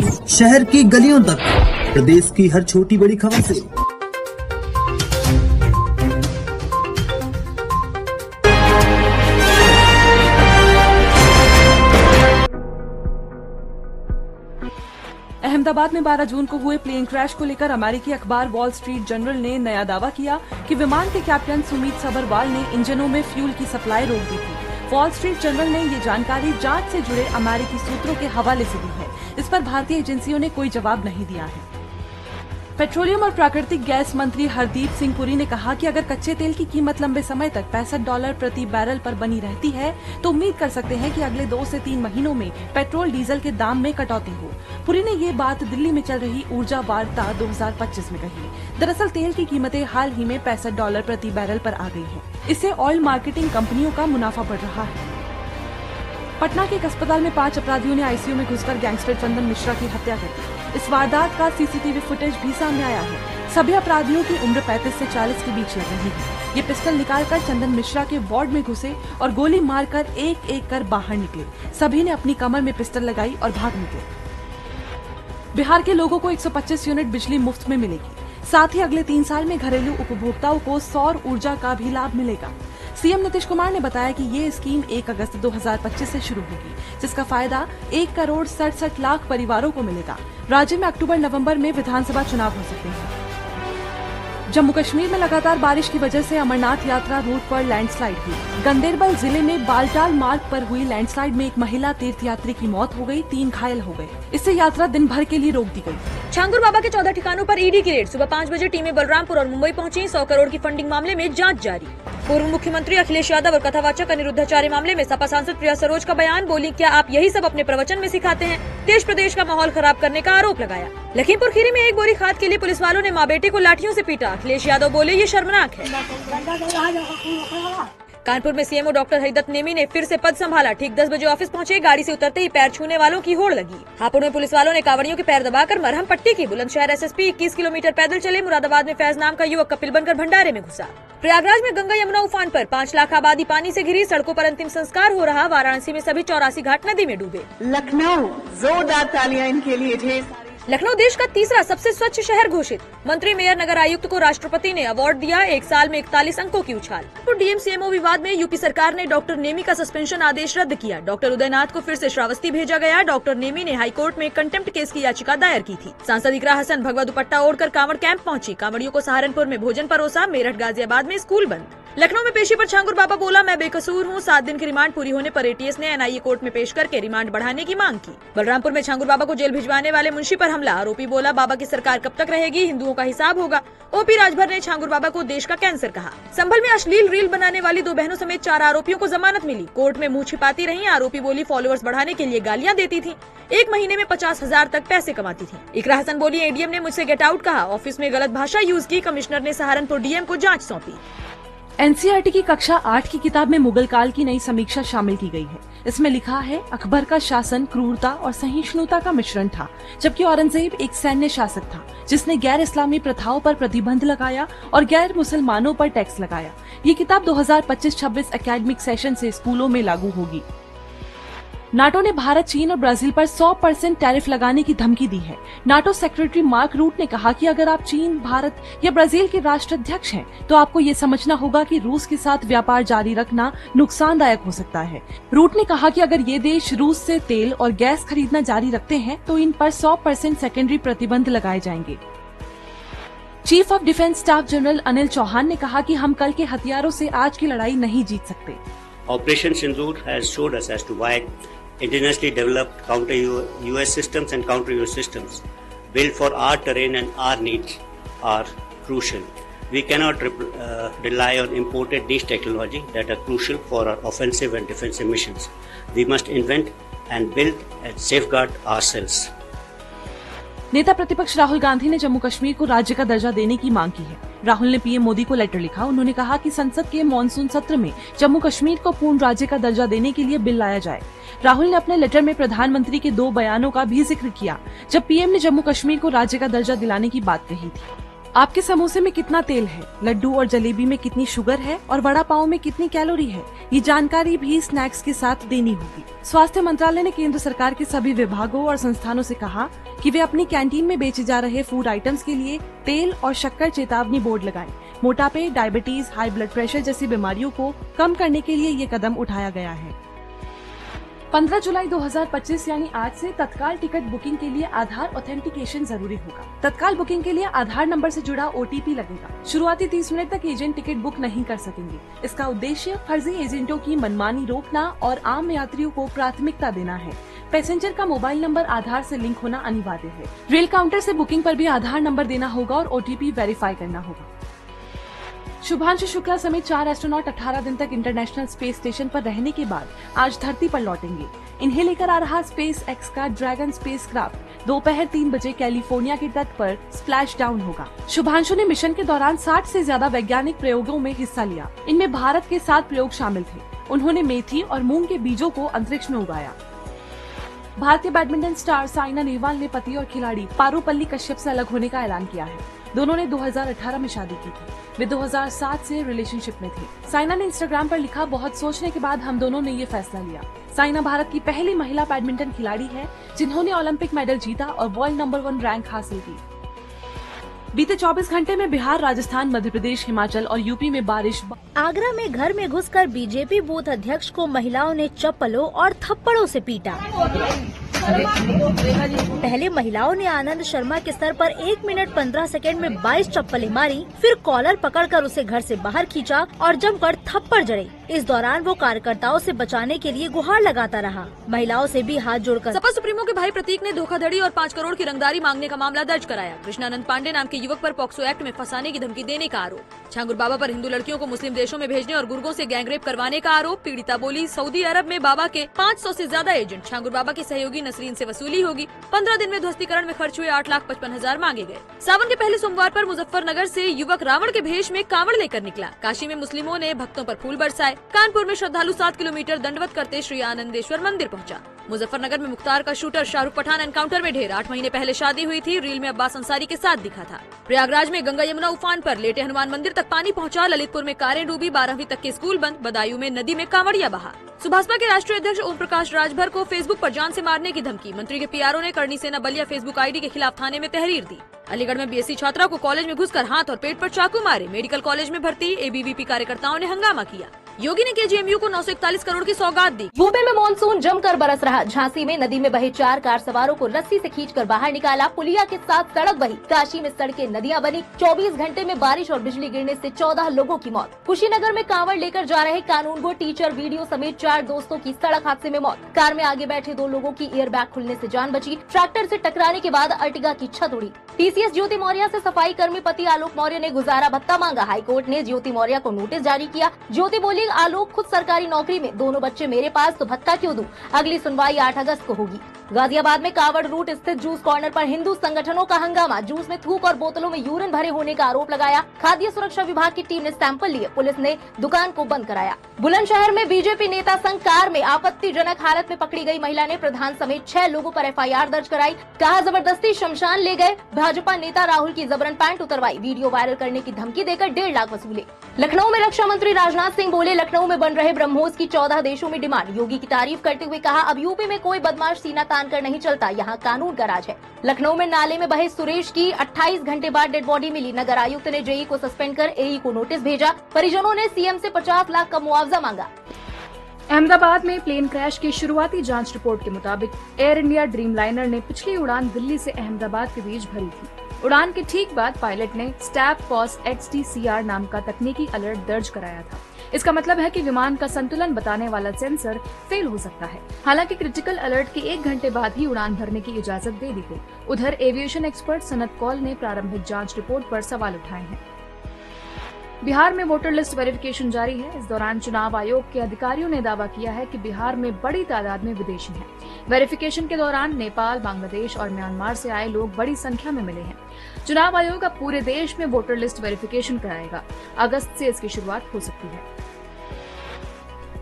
शहर की गलियों तक, प्रदेश की हर छोटी बड़ी खबर से। अहमदाबाद में 12 जून को हुए प्लेन क्रैश को लेकर अमेरिकी अखबार वॉल स्ट्रीट जर्नल ने नया दावा किया कि विमान के कैप्टन सुमित सबरवाल ने इंजनों में फ्यूल की सप्लाई रोक दी थी। वॉल स्ट्रीट जर्नल ने ये जानकारी जांच से जुड़े अमेरिकी सूत्रों के हवाले से दी है। इस पर भारतीय एजेंसियों ने कोई जवाब नहीं दिया है। पेट्रोलियम और प्राकृतिक गैस मंत्री हरदीप सिंह पुरी ने कहा कि अगर कच्चे तेल की कीमत लंबे समय तक $65 प्रति बैरल पर बनी रहती है तो उम्मीद कर सकते हैं कि अगले 2 से 3 महीनों में पेट्रोल डीजल के दाम में कटौती हो। पुरी ने ये बात दिल्ली में चल रही ऊर्जा वार्ता 2025 में कही। दरअसल तेल की कीमतें हाल ही में $65 प्रति बैरल पर आ गई हैं। इससे ऑयल मार्केटिंग कंपनियों का मुनाफा बढ़ रहा है। पटना के एक अस्पताल में 5 अपराधियों ने आईसीयू में घुसकर गैंगस्टर चंदन मिश्रा की हत्या कर दी। इस वारदात का सीसीटीवी फुटेज भी सामने आया है। सभी अपराधियों की उम्र 35 से 40 के बीच लग रही है। ये पिस्टल निकालकर चंदन मिश्रा के वार्ड में घुसे और गोली मारकर एक एक कर बाहर निकले। सभी ने अपनी कमर में पिस्टल लगाई और भाग निकले। बिहार के लोगों को 125 यूनिट बिजली मुफ्त में मिलेगी। साथ ही अगले 3 साल में घरेलू उपभोक्ताओं को सौर ऊर्जा का भी लाभ मिलेगा। सीएम नीतीश कुमार ने बताया कि ये स्कीम 1 अगस्त 2025 से शुरू होगी, जिसका फायदा 1,67 लाख परिवारों को मिलेगा। राज्य में अक्टूबर-नवंबर में विधानसभा चुनाव हो सकते हैं। जम्मू कश्मीर में लगातार बारिश की वजह से अमरनाथ यात्रा रूट पर लैंडस्लाइड हुई। गंदेरबल जिले में बालटाल मार्ग पर हुई लैंडस्लाइड में एक महिला तीर्थयात्री की मौत हो गई, 3 घायल हो गए। इससे यात्रा दिन भर के लिए रोक दी गई। छांगुर बाबा के 14 ठिकानों पर ईडी की रेड। सुबह 5 बजे टीमें बलरामपुर और मुंबई पहुंची। 100 करोड़ की फंडिंग मामले में जांच जारी। पूर्व मुख्यमंत्री अखिलेश यादव और कथावाचक अनिरुद्धाचार्य मामले में सपा सांसद प्रिया सरोज का बयान। बोली, क्या आप यही सब अपने प्रवचन में सिखाते हैं? देश प्रदेश का माहौल खराब करने का आरोप लगाया। लखीमपुर खीरी में एक बोरी खाद के लिए पुलिस वालों ने माँ बेटे को लाठियों से पीटा। अखिलेश यादव बोले, ये शर्मनाक है। कानपुर में सीएमओ डॉक्टर हरिदत्त नेमी ने फिर से पद संभाला। ठीक 10 बजे ऑफिस पहुंचे। गाड़ी से उतरते ही पैर छूने वालों की होड़ लगी। हापुड़ में पुलिस वालों ने कांवड़ियों के पैर दबाकर मरहम पट्टी की। बुलंदशहर एसएसपी 21 किलोमीटर पैदल चले। मुरादाबाद में फैज नाम का युवक कपिल बनकर भंडारे में घुसा। प्रयागराज में गंगा यमुना उफान पर, 5 लाख आबादी पानी से घिरी। सड़कों पर अंतिम संस्कार हो रहा। वाराणसी में सभी 84 घाट नदी में डूबे। लखनऊ, जोरदार तालियां इनके लिए। ढेर लखनऊ देश का तीसरा सबसे स्वच्छ शहर घोषित। मंत्री मेयर नगर आयुक्त को राष्ट्रपति ने अवार्ड दिया। 1 साल में 41 अंकों की उछाल। तो डीएम सीएमओ विवाद में यूपी सरकार ने डॉक्टर नेमी का सस्पेंशन आदेश रद्द किया। डॉक्टर उदयनाथ को फिर से श्रावस्ती भेजा गया। डॉक्टर नेमी ने हाईकोर्ट में कंटेम्प्ट केस की याचिका दायर की थी। सांसद इकरा हसन भगवा दुपट्टा ओढ़कर कांवड़ कैंप पहुंची। कांवड़ियों को सहारनपुर में भोजन परोसा। मेरठ गाजियाबाद में स्कूल बंद। लखनऊ में पेशी पर छांगुर बाबा बोला, मैं बेकसूर हूँ। 7 दिन की रिमांड पूरी होने पर एटीएस ने एनआईए कोर्ट में पेश करके रिमांड बढ़ाने की मांग की। बलरामपुर में छांगुर बाबा को जेल भिजवाने वाले मुंशी पर हमला। आरोपी बोला, बाबा की सरकार कब तक रहेगी? हिंदुओं का हिसाब होगा। ओपी राजभर ने छांगुर बाबा को देश का कैंसर कहा। संभल में अश्लील रील बनाने वाली 2 बहनों समेत 4 आरोपियों को जमानत मिली। कोर्ट में मुंह छिपाती रही। आरोपी बोली, फॉलोअर्स बढ़ाने के लिए गालियां देती थी। 1 महीने में 50,000 तक पैसे कमाती थी। इकरा हसन बोली, एडीएम ने मुझसे गेट आउट कहा। ऑफिस में गलत भाषा यूज की। कमिश्नर ने सहारनपुर डीएम को जाँच सौंपी। एनसीईआरटी की कक्षा 8 की किताब में मुगल काल की नई समीक्षा शामिल की गई है। इसमें लिखा है, अकबर का शासन क्रूरता और सहिष्णुता का मिश्रण था, जबकि औरंगजेब एक सैन्य शासक था जिसने गैर इस्लामी प्रथाओं पर प्रतिबंध लगाया और गैर मुसलमानों पर टैक्स लगाया। ये किताब 2025-26 एकेडमिक सेशन से स्कूलों में लागू होगी। नाटो ने भारत, चीन और ब्राजील पर 100% टैरिफ लगाने की धमकी दी है। नाटो सेक्रेटरी मार्क रूट ने कहा कि अगर आप चीन, भारत या ब्राजील के राष्ट्राध्यक्ष हैं, तो आपको ये समझना होगा कि रूस के साथ व्यापार जारी रखना नुकसानदायक हो सकता है। रूट ने कहा कि अगर ये देश रूस से तेल और गैस खरीदना जारी रखते हैं, तो इन पर 100% सेकेंडरी प्रतिबंध लगाए जाएंगे। Chief of defence staff general Anil Chauhan ने कहा कि हम कल के हथियारों से आज की लड़ाई नहीं जीत सकते। Operation Sindoor has showed us as to why indigenously developed counter-US systems and counter-US systems built for our terrain and our needs are crucial. We cannot rely on imported niche technology that are crucial for our offensive and defensive missions. We must invent and build and safeguard ourselves. नेता प्रतिपक्ष राहुल गांधी ने जम्मू कश्मीर को राज्य का दर्जा देने की मांग की है। राहुल ने पीएम मोदी को लेटर लिखा। उन्होंने कहा कि संसद के मॉनसून सत्र में जम्मू कश्मीर को पूर्ण राज्य का दर्जा देने के लिए बिल लाया जाए। राहुल ने अपने लेटर में प्रधानमंत्री के 2 बयानों का भी जिक्र किया, जब पीएम ने जम्मू कश्मीर को राज्य का दर्जा दिलाने की बात कही थी। आपके समोसे में कितना तेल है, लड्डू और जलेबी में कितनी शुगर है और वड़ा पाव में कितनी कैलोरी है, ये जानकारी भी स्नैक्स के साथ देनी होगी। स्वास्थ्य मंत्रालय ने केंद्र सरकार के सभी विभागों और संस्थानों से कहा कि वे अपनी कैंटीन में बेचे जा रहे फूड आइटम्स के लिए तेल और शक्कर चेतावनी बोर्ड लगाएं। मोटापे, डायबिटीज, हाई ब्लड प्रेशर जैसी बीमारियों को कम करने के लिए ये कदम उठाया गया है। 15 जुलाई 2025 यानी आज से तत्काल टिकट बुकिंग के लिए आधार ऑथेंटिकेशन जरूरी होगा। तत्काल बुकिंग के लिए आधार नंबर से जुड़ा OTP लगेगा। शुरुआती 30 मिनट तक एजेंट टिकट बुक नहीं कर सकेंगे। इसका उद्देश्य फर्जी एजेंटों की मनमानी रोकना और आम यात्रियों को प्राथमिकता देना है। पैसेंजर का मोबाइल नंबर आधार से लिंक होना अनिवार्य है। रेल काउंटर से बुकिंग पर भी आधार नंबर देना होगा और OTP वेरीफाई करना होगा। शुभांशु शुक्ला समेत 4 एस्ट्रोनॉट 18 दिन तक इंटरनेशनल स्पेस स्टेशन पर रहने के बाद आज धरती पर लौटेंगे। इन्हें लेकर आ रहा SpaceX का ड्रैगन स्पेसक्राफ्ट दोपहर 3 बजे कैलिफोर्निया के तट पर स्प्लैश डाउन होगा। शुभांशु ने मिशन के दौरान 60 से ज्यादा वैज्ञानिक प्रयोगों में हिस्सा लिया। इनमें भारत के 7 प्रयोग शामिल थे। उन्होंने मेथी और मूंग के बीजों को अंतरिक्ष में उगाया। भारतीय बैडमिंटन स्टार साइना नेहवाल ने पति और खिलाड़ी पारुपल्ली कश्यप से अलग होने का ऐलान किया है। दोनों ने 2018 में शादी की थी। वे 2007 से रिलेशनशिप में थे। साइना ने इंस्टाग्राम पर लिखा, बहुत सोचने के बाद हम दोनों ने ये फैसला लिया। साइना भारत की पहली महिला बैडमिंटन खिलाड़ी है जिन्होंने ओलंपिक मेडल जीता और वर्ल्ड नंबर 1 रैंक हासिल की। बीते 24 घंटे में बिहार, राजस्थान, मध्य प्रदेश, हिमाचल और यूपी में बारिश। आगरा में घर में घुसकर बीजेपी बूथ अध्यक्ष को महिलाओं ने चप्पलों और थप्पड़ों से पीटा। पहले महिलाओं ने आनंद शर्मा के सर पर 1 मिनट 15 सेकंड में 22 चप्पलें मारी, फिर कॉलर पकड़कर उसे घर से बाहर खींचा और जमकर थप्पड़ जड़े। इस दौरान वो कार्यकर्ताओं से बचाने के लिए गुहार लगाता रहा। महिलाओं से भी हाथ जोड़कर सपा सुप्रीमो के भाई प्रतीक ने धोखाधड़ी और 5 करोड़ की रंगदारी मांगने का मामला दर्ज कराया। कृष्णानंद पांडे नाम के युवक पर पॉक्सो एक्ट में फंसाने की धमकी देने का आरोप। छांगुर बाबा पर हिंदू लड़कियों को मुस्लिम देशों में भेजने और गुर्गों से गैंगरेप करवाने का आरोप। पीड़िता बोली, सऊदी अरब में बाबा के 500 से ज्यादा एजेंट। छांगुर बाबा की सहयोगी नसरीन से वसूली होगी। 15 दिन में ध्वस्तीकरण में खर्च हुए 8,55,000 मांगे गए। सावन के पहले सोमवार पर मुजफ्फरनगर से युवक रावण के भेष में कांवड़ लेकर निकला। काशी में मुस्लिमों ने भक्तों पर फूल बरसाए। कानपुर में श्रद्धालु 7 किलोमीटर दंडवत करते श्री आनंदेश्वर मंदिर पहुंचा। मुजफ्फरनगर में मुख्तार का शूटर शाहरुख पठान एनकाउंटर में ढेर। 8 महीने पहले शादी हुई थी। रील में अब्बास अंसारी के साथ दिखा था। प्रयागराज में गंगा यमुना उफान पर, लेटे हनुमान मंदिर तक पानी पहुंचा। ललितपुर में कारें डूबी। 12वीं तक के स्कूल बंद। बदायूं में नदी में कांवड़िया बहा। सुभाषपा के राष्ट्रीय अध्यक्ष ओम प्रकाश राजभर को फेसबुक पर जान से मारने की धमकी। मंत्री के PRO ने करणी सेना बलिया फेसबुक ID के खिलाफ थाने में तहरीर दी। अलीगढ़ में BSc छात्रा को कॉलेज में घुसकर हाथ और पेट पर चाकू मारे। मेडिकल कॉलेज में भर्ती ABVP कार्यकर्ताओं ने हंगामा किया। योगी ने KGMU को 941 करोड़ की सौगात दी। यूपी में मानसून जमकर बरस रहा। झांसी में नदी में बहे 4 कार सवारों को रस्सी से खींचकर बाहर निकाला। पुलिया के साथ सड़क बही। काशी में सड़कें नदियां बनी। 24 घंटे में बारिश और बिजली गिरने से 14 लोगों की मौत। कुशीनगर में कांवड़ लेकर जा रहे कानूनगो टीचर वीडियो समेत 4 दोस्तों की सड़क हादसे में मौत। कार में आगे बैठे 2 लोगों की एयरबैग खुलने से जान बची। ट्रैक्टर से टकराने के बाद अर्टिगा की छत उड़ी। TCS ज्योति मौर्य से सफाई कर्मी पति आलोक मौर्य ने गुजारा भत्ता मांगा। हाईकोर्ट ने ज्योति मौर्य को नोटिस जारी किया। ज्योति बोली, आलोक खुद सरकारी नौकरी में, दोनों बच्चे मेरे पास, तो भत्ता क्यों दूं? अगली सुनवाई 8 अगस्त को होगी। गाजियाबाद में कावड़ रूट स्थित जूस कॉर्नर पर हिंदू संगठनों का हंगामा। जूस में थूक और बोतलों में यूरिन भरे होने का आरोप लगाया। खाद्य सुरक्षा विभाग की टीम ने सैंपल लिए। पुलिस ने दुकान को बंद कराया। बुलंदशहर में बीजेपी नेता संग कार में आपत्तिजनक हालत में पकड़ी गई महिला ने प्रधान समेत 6 लोगों पर FIR दर्ज कराई। कहा, जबरदस्ती शमशान ले गए। भाजपा नेता राहुल की जबरन पैंट उतरवाई। वीडियो वायरल करने की धमकी देकर 1.5 लाख वसूले। लखनऊ में रक्षा मंत्री राजनाथ सिंह बोले, लखनऊ में बन रहे ब्रह्मोस की 14 देशों में डिमांड। योगी की तारीफ करते हुए कहा, अब यूपी में कोई बदमाश सीना तान कर नहीं चलता, यहाँ कानून का राज है। लखनऊ में नाले में बहे सुरेश की 28 घंटे बाद डेड बॉडी मिली। नगर आयुक्त ने JE को सस्पेंड कर AE को नोटिस भेजा। परिजनों ने CM से 50 लाख का मुआवजा मांगा। अहमदाबाद में प्लेन क्रैश की शुरुआती जांच रिपोर्ट के मुताबिक एयर इंडिया ड्रीमलाइनर ने पिछली उड़ान दिल्ली से अहमदाबाद के बीच भरी थी। उड़ान के ठीक बाद पायलट ने स्टैप पॉज XTCR नाम का तकनीकी अलर्ट दर्ज कराया था। इसका मतलब है कि विमान का संतुलन बताने वाला सेंसर फेल हो सकता है। हालांकि क्रिटिकल अलर्ट के 1 घंटे बाद ही उड़ान भरने की इजाजत दे दी गई। उधर एविएशन एक्सपर्ट सनत कौल ने प्रारंभिक जांच रिपोर्ट पर सवाल उठाए हैं। बिहार में वोटर लिस्ट वेरिफिकेशन जारी है। इस दौरान चुनाव आयोग के अधिकारियों ने दावा किया है कि बिहार में बड़ी तादाद में विदेशी हैं। वेरिफिकेशन के दौरान नेपाल, बांग्लादेश और म्यांमार से आए लोग बड़ी संख्या में मिले हैं। चुनाव आयोग अब पूरे देश में वोटर लिस्ट वेरिफिकेशन कराएगा। अगस्त से इसकी शुरुआत हो सकती है।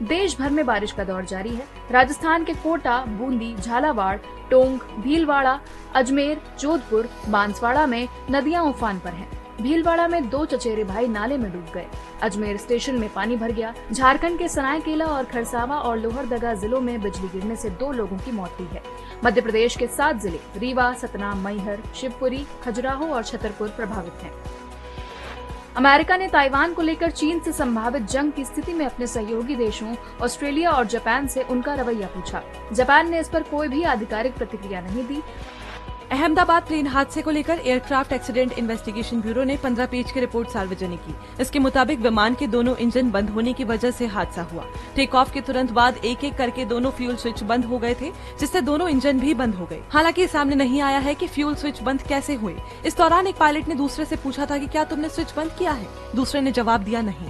देश भर में बारिश का दौर जारी है। राजस्थान के कोटा, बूंदी, झालावाड़, टोंक, भीलवाड़ा, अजमेर, जोधपुर, बांसवाड़ा में नदियां उफान पर हैं। भीलवाड़ा में 2 चचेरे भाई नाले में डूब गए। अजमेर स्टेशन में पानी भर गया। झारखंड के सरायकेला और खरसावा और लोहरदगा जिलों में बिजली गिरने से 2 लोगों की मौत हुई है। मध्य प्रदेश के 7 जिले रीवा, सतना, मैहर, शिवपुरी, खजुराहो और छतरपुर प्रभावित हैं। अमेरिका ने ताइवान को लेकर चीन से संभावित जंग की स्थिति में अपने सहयोगी देशों ऑस्ट्रेलिया और जापान से उनका रवैया पूछा। जापान ने इस पर कोई भी आधिकारिक प्रतिक्रिया नहीं दी। अहमदाबाद प्लेन हादसे को लेकर एयरक्राफ्ट एक्सीडेंट इन्वेस्टिगेशन ब्यूरो ने 15 पेज की रिपोर्ट सार्वजनिक की। इसके मुताबिक विमान के दोनों इंजन बंद होने की वजह से हादसा हुआ। टेक ऑफ के तुरंत बाद एक एक करके दोनों फ्यूल स्विच बंद हो गए थे, जिससे दोनों इंजन भी बंद हो गए। हालांकि ये सामने नहीं आया है कि फ्यूल स्विच बंद कैसे हुए। इस दौरान एक पायलट ने दूसरे से पूछा था कि क्या तुमने स्विच बंद किया है? दूसरे ने जवाब दिया नहीं।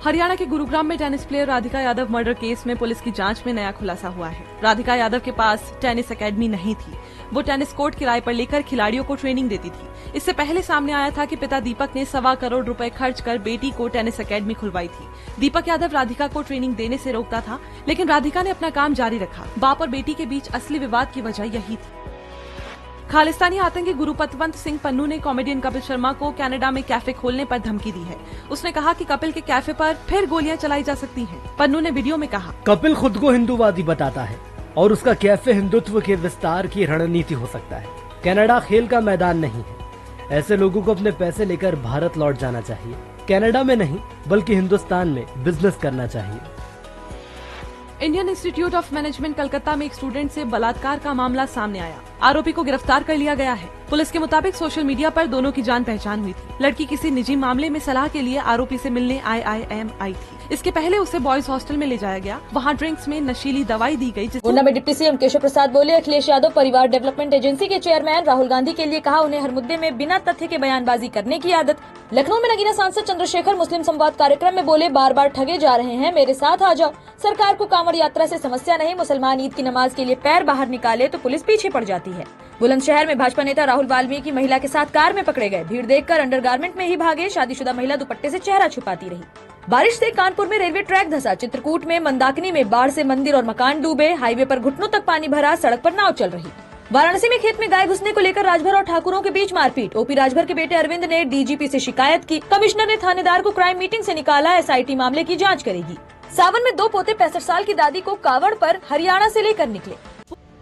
हरियाणा के गुरुग्राम में tennis player Radhika Yadav murder case में पुलिस की जांच में नया खुलासा हुआ है। राधिका यादव के पास टेनिस एकेडमी नहीं थी। वो टेनिस कोर्ट किराए पर लेकर खिलाड़ियों को ट्रेनिंग देती थी। इससे पहले सामने आया था कि पिता दीपक ने 1.25 करोड़ रुपए खर्च कर बेटी को टेनिस एकेडमी खुलवाई थी। दीपक यादव राधिका को ट्रेनिंग देने से रोकता था, लेकिन राधिका ने अपना काम जारी रखा। बाप और बेटी के बीच असली विवाद की वजह यही थी। खालिस्तानी आतंकी गुरुपतवंत सिंह पन्नू ने कॉमेडियन कपिल शर्मा को कनाडा में कैफे खोलने पर धमकी दी है। उसने कहा कि कपिल के कैफे पर फिर गोलियां चलाई जा सकती हैं। पन्नू ने वीडियो में कहा, कपिल खुद को हिंदूवादी बताता है और उसका कैफे हिंदुत्व के विस्तार की रणनीति हो सकता है। कनाडा खेल का मैदान नहीं है। ऐसे लोगों को अपने पैसे लेकर भारत लौट जाना चाहिए। कनाडा में नहीं बल्कि हिंदुस्तान में बिजनेस करना चाहिए। Indian institute of management Calcutta में एक स्टूडेंट से बलात्कार का मामला सामने आया। आरोपी को गिरफ्तार कर लिया गया है। पुलिस के मुताबिक सोशल मीडिया पर दोनों की जान पहचान हुई थी। लड़की किसी निजी मामले में सलाह के लिए आरोपी से मिलने IIM आई थी। इसके पहले उसे बॉयज हॉस्टल में ले जाया गया। वहाँ ड्रिंक्स में नशीली दवाई दी गई। ऊना में डिप्टी सीएम केशव प्रसाद बोले, अखिलेश यादव परिवार डेवलपमेंट एजेंसी के चेयरमैन राहुल गांधी के लिए कहा उन्हें हर मुद्दे में बिना तथ्य के बयानबाजी करने की आदत। लखनऊ में नगीना सांसद चंद्रशेखर मुस्लिम संवाद कार्यक्रम में बोले, बार बार ठगे जा रहे हैं, मेरे साथ आ जाओ। सरकार को कांवड़ यात्रा से समस्या नहीं, मुसलमान ईद की नमाज के लिए पैर बाहर निकाले तो पुलिस पीछे पड़ जाती है। बुलंदशहर में भाजपा नेता राहुल वाल्मीकि महिला के साथ कार में पकड़े गए। भीड़ देखकर अंडरगारमेंट में ही भागे। शादीशुदा महिला दुपट्टे से चेहरा छुपाती रही। बारिश से कानपुर में रेलवे ट्रैक धंसा। चित्रकूट में मंदाकिनी में बाढ़ से मंदिर और मकान डूबे। हाईवे पर घुटनों तक पानी भरा। सड़क पर नाव चल रही। वाराणसी में खेत में गाय घुसने को लेकर राजभर और ठाकुरों के बीच मारपीट। ओपी राजभर के बेटे अरविंद ने डीजीपी से शिकायत की। कमिश्नर ने थानेदार को क्राइम मीटिंग से निकाला। SIT मामले की जांच करेगी। सावन में 2 पोते 65 साल की दादी को कावड़ पर हरियाणा से लेकर निकले।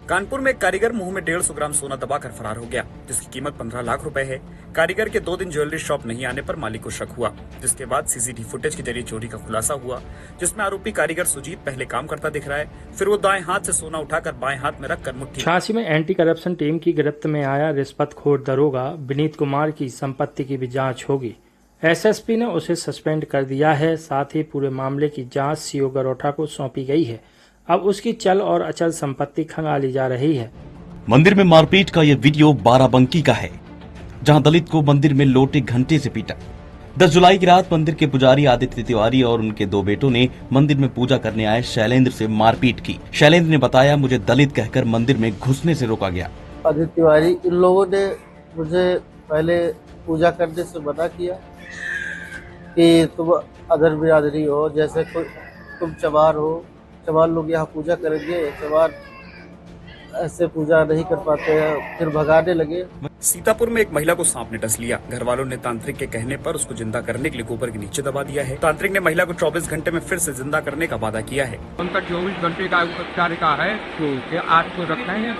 कानपुर में एक कारीगर मुंह में 150 ग्राम सोना दबाकर फरार हो गया, जिसकी कीमत 15 लाख रुपए है। कारीगर के 2 दिन ज्वेलरी शॉप नहीं आने पर मालिक को शक हुआ, जिसके बाद CCTV फुटेज के जरिए चोरी का खुलासा हुआ, जिसमें आरोपी कारीगर सुजीत पहले काम करता दिख रहा है। फिर वो दाएं हाथ से सोना उठाकर बाएं हाथ में रखकर मुट्ठी। झांसी में एंटी करप्शन टीम की गिरफ्त में आया रिश्वतखोर दरोगा विनीत कुमार की संपत्ति की भी जाँच होगी। SSP ने उसे सस्पेंड कर दिया है। साथ ही पूरे मामले की जाँच CO गरोठा को सौंपी गई है। अब उसकी चल और अचल संपत्ति खंगाली जा रही है। मंदिर में मारपीट का यह वीडियो बाराबंकी का है, जहां दलित को मंदिर में लोटे घंटे से पीटा। 10 जुलाई की रात मंदिर के पुजारी आदित्य तिवारी और उनके 2 बेटों ने मंदिर में पूजा करने आए शैलेंद्र से मारपीट की। शैलेंद्र ने बताया, मुझे दलित कहकर मंदिर में घुसने से रोका गया। आदित्य तिवारी इन लोगों ने मुझे पहले पूजा करने से मना किया कि तुम अदर बिरादरी हो, जैसे तुम चमार हो, चमार लोग यहाँ पूजा करेंगे, चमार ऐसे पूजा नहीं कर पाते हैं। फिर भगाने लगे। सीतापुर में एक महिला को सांप ने डस लिया। घर वालों ने तांत्रिक के कहने पर उसको जिंदा करने के लिए गोबर के नीचे दबा दिया है। तांत्रिक ने महिला को 24 घंटे में फिर से जिंदा करने का वादा किया है। उनका 24 घंटे का उपचार का है, तो आज को रखना है,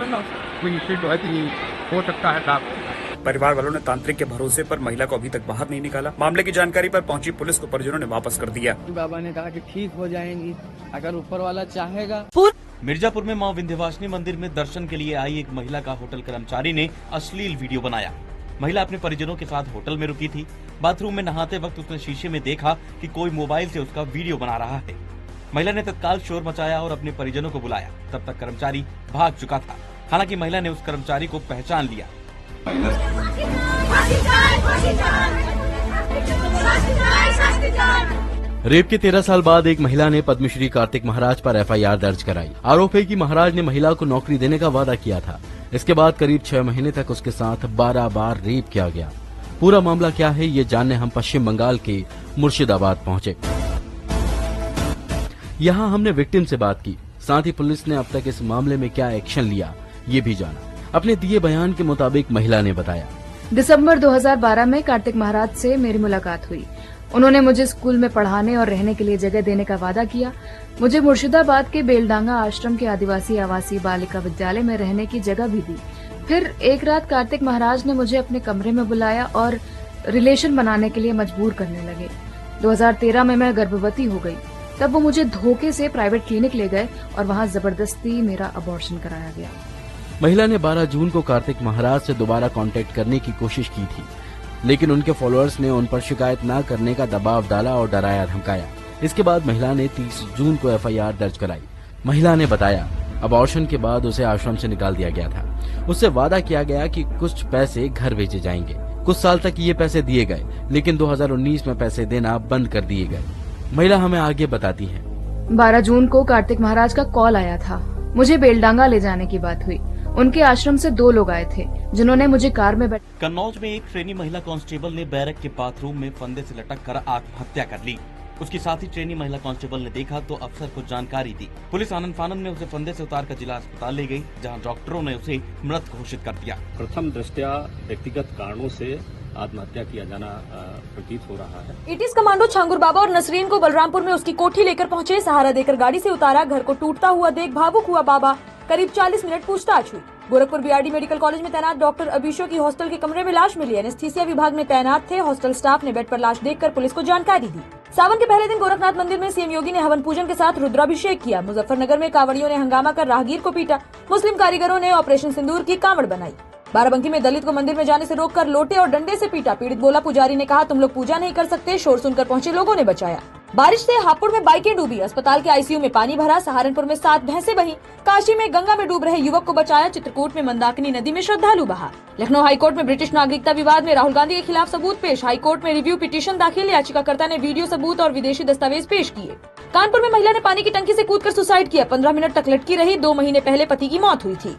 हो सकता है। परिवार वालों ने तांत्रिक के भरोसे पर महिला को अभी तक बाहर नहीं निकाला। मामले की जानकारी पर पहुंची पुलिस को परिजनों ने वापस कर दिया। बाबा ने कहा कि ठीक हो जाएंगी अगर ऊपर वाला चाहेगा। मिर्जापुर में मां विंध्यवासिनी मंदिर में दर्शन के लिए आई एक महिला का होटल कर्मचारी ने अश्लील वीडियो बनाया। महिला अपने परिजनों के साथ होटल में रुकी थी। बाथरूम में नहाते वक्त उसने शीशे में देखा कि कोई मोबाइल से उसका वीडियो बना रहा है। महिला ने तत्काल शोर मचाया और अपने परिजनों को बुलाया। तब तक कर्मचारी भाग चुका था। हालांकि महिला ने उस कर्मचारी को पहचान लिया। रेप के 13 साल बाद एक महिला ने पद्मश्री कार्तिक महाराज पर FIR दर्ज कराई। आरोप है कि महाराज ने महिला को नौकरी देने का वादा किया था। इसके बाद करीब 6 महीने तक उसके साथ 12 बार रेप किया गया। पूरा मामला क्या है ये जानने हम पश्चिम बंगाल के मुर्शिदाबाद पहुंचे। यहाँ हमने विक्टिम से बात की, साथ ही पुलिस ने अब तक इस मामले में क्या एक्शन लिया ये भी जाना। अपने दिए बयान के मुताबिक महिला ने बताया, दिसंबर 2012 में कार्तिक महाराज से मेरी मुलाकात हुई। उन्होंने मुझे स्कूल में पढ़ाने और रहने के लिए जगह देने का वादा किया। मुझे मुर्शिदाबाद के बेलडांगा आश्रम के आदिवासी आवासीय बालिका विद्यालय में रहने की जगह भी दी। फिर एक रात कार्तिक महाराज ने मुझे अपने कमरे में बुलाया और रिलेशन बनाने के लिए मजबूर करने लगे। 2013 में मैं गर्भवती हो गई। तब वो मुझे धोखे से प्राइवेट क्लिनिक ले गए और वहाँ जबरदस्ती मेरा अबॉर्शन कराया गया। महिला ने 12 जून को कार्तिक महाराज से दोबारा कांटेक्ट करने की कोशिश की थी, लेकिन उनके फॉलोअर्स ने उन पर शिकायत न करने का दबाव डाला और डराया धमकाया। इसके बाद महिला ने 30 जून को एफआईआर दर्ज कराई। महिला ने बताया, अबॉर्शन के बाद उसे आश्रम से निकाल दिया गया था। उससे वादा किया गया कि कुछ पैसे घर भेजे जाएंगे। कुछ साल तक ये पैसे दिए गए, लेकिन 2019 में पैसे देना बंद कर दिए गए। महिला हमें आगे बताती है। 12 जून को कार्तिक महाराज का कॉल आया था। मुझे बेलडांगा ले जाने की बात हुई। उनके आश्रम से 2 लोग आए थे, जिन्होंने मुझे कार में कन्नौज में एक ट्रेनी महिला कांस्टेबल ने बैरक के बाथरूम में फंदे से लटक कर आत्महत्या कर ली। उसकी साथी ट्रेनी महिला कांस्टेबल ने देखा तो अफसर को जानकारी दी। पुलिस आनंद फानंद में उसे फंदे से उतारकर जिला अस्पताल ले गई, जहां डॉक्टरों ने उसे मृत घोषित कर दिया। प्रथम दृष्टया व्यक्तिगत कारणों से आत्महत्या किया जाना प्रतीत हो रहा है। ईटीएस कमांडो छांगुर बाबा और नसरीन को बलरामपुर में उसकी कोठी लेकर पहुंचे। सहारा देकर गाड़ी से उतारा। घर को टूटता हुआ देख भावुक हुआ बाबा। करीब 40 मिनट पूछताछ हुई। गोरखपुर बीआरडी मेडिकल कॉलेज में तैनात डॉक्टर अभिषेक की हॉस्टल के कमरे में लाश मिली। एनेस्थीसिया विभाग में तैनात थे। हॉस्टल स्टाफ ने बेड पर लाश देखकर पुलिस को जानकारी दी। सावन के पहले दिन गोरखनाथ मंदिर में सीएम योगी ने हवन पूजन के साथ रुद्राभिषेक किया। मुजफ्फरनगर में कांवड़ियों ने हंगामा कर राहगीर को पीटा। मुस्लिम कारीगरों ने ऑपरेशन सिंदूर की कांवड़ बनाई। बाराबंकी में दलित को मंदिर में जाने से रोककर लोटे और डंडे से पीटा। पीड़ित बोला, पुजारी ने कहा तुम लोग पूजा नहीं कर सकते। शोर सुनकर पहुंचे लोगों ने बचाया। बारिश से हापुड़ में बाइकें डूबी। अस्पताल के आईसीयू में पानी भरा। सहारनपुर में 7 भैंसें बही। काशी में गंगा में डूब रहे युवक को बचाया। चित्रकूट में मंदाकिनी नदी में श्रद्धालु बहा। लखनऊ हाईकोर्ट में ब्रिटिश नागरिकता विवाद में राहुल गांधी के खिलाफ सबूत पेश। हाईकोर्ट में रिव्यू पिटीशन दाखिल। याचिकाकर्ता ने वीडियो सबूत और विदेशी दस्तावेज पेश किए। कानपुर में महिला ने पानी की टंकी से कूदकर सुसाइड किया। 15 मिनट तक लटकी रही। 2 महीने पहले पति की मौत हुई थी।